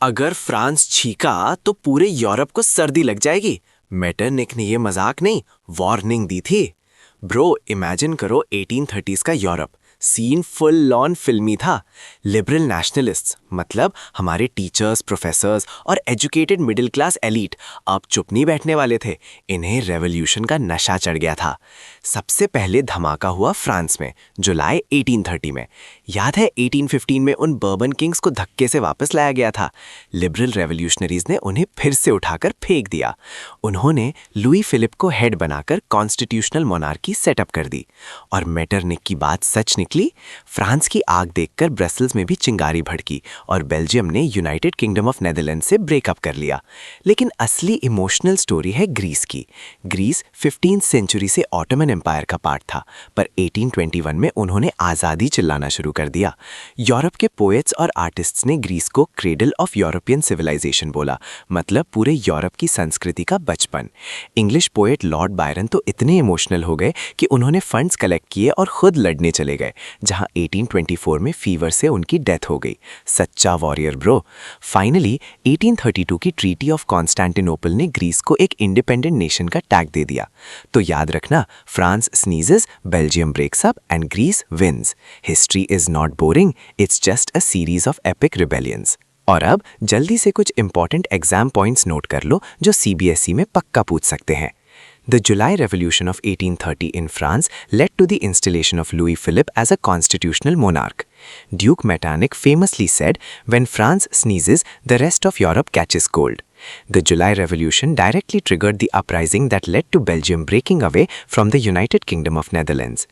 अगर फ्रांस छींका तो पूरे यूरोप को सर्दी लग जाएगी। मेटरनिक ने ये मजाक नहीं, वार्निंग दी थी। ब्रो, इमेजिन करो 1830s का यूरोप। सीन फुल ऑन फिल्मी था। लिबरल नेशनलिस्ट्स, मतलब हमारे टीचर्स, प्रोफेसर्स और एजुकेटेड मिडिल क्लास एलीट अब चुप नहीं बैठने वाले थे। इन्हें रेवोल्यूशन का नशा चढ़ गया था। सबसे पहले धमाका हुआ फ्रांस में, जुलाई 1830 में। याद है 1815 में उन बर्बन किंग्स को धक्के से वापस लाया गया था। लिबरल रेवोल्यूशनरीज ने उन्हें फिर से उठाकर फेंक दिया। उन्होंने लुई फिलिप को हेड बनाकर कॉन्स्टिट्यूशनल मोनार्की सेटअप कर दी। और मेटरनिक की बात सच निकली। फ्रांस की आग देखकर ब्रसल्स में भी चिंगारी भड़की और बेल्जियम ने यूनाइटेड किंगडम ऑफ नेदरलैंड से ब्रेकअप कर लिया। लेकिन असली इमोशनल स्टोरी है ग्रीस की। ग्रीस 15th सेंचुरी से ऑटोमन एम्पायर का पार्ट था, पर 1821 में उन्होंने आज़ादी चिल्लाना शुरू कर दिया। यूरोप के पोएट्स और आर्टिस्ट्स ने ग्रीस को क्रेडल ऑफ यूरोपियन सिविलाइजेशन बोला, मतलब पूरे यूरोप की संस्कृति का बचपन। इंग्लिश पोएट लॉर्ड बायरन तो इतने इमोशनल हो गए कि उन्होंने फंड्स कलेक्ट किए और खुद लड़ने चले गए, जहां 1824 में फीवर से उनकी डेथ हो गई। सच्चा वॉरियर ब्रो। फाइनली 1832 की ट्रीटी ऑफ कॉन्स्टेंटिनोपल ने ग्रीस को एक इंडिपेंडेंट नेशन का टैग दे दिया। तो याद रखना, France sneezes, Belgium breaks up and Greece wins. History is not boring, it's just a series of epic rebellions. और अब जल्दी से कुछ इंपॉर्टेंट एग्जाम पॉइंट्स नोट कर लो जो सीबीएसई में पक्का पूछ सकते हैं। The July Revolution of 1830 in France led to the installation of Louis Philippe as a constitutional monarch. Duke Metternich famously said, "When France sneezes, the rest of Europe catches cold." The July Revolution directly triggered the uprising that led to Belgium breaking away from the United Kingdom of Netherlands.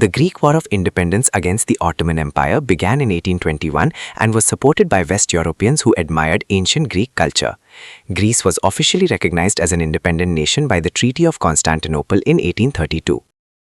The Greek War of Independence against the Ottoman Empire began in 1821 and was supported by West Europeans who admired ancient Greek culture. Greece was officially recognized as an independent nation by the Treaty of Constantinople in 1832.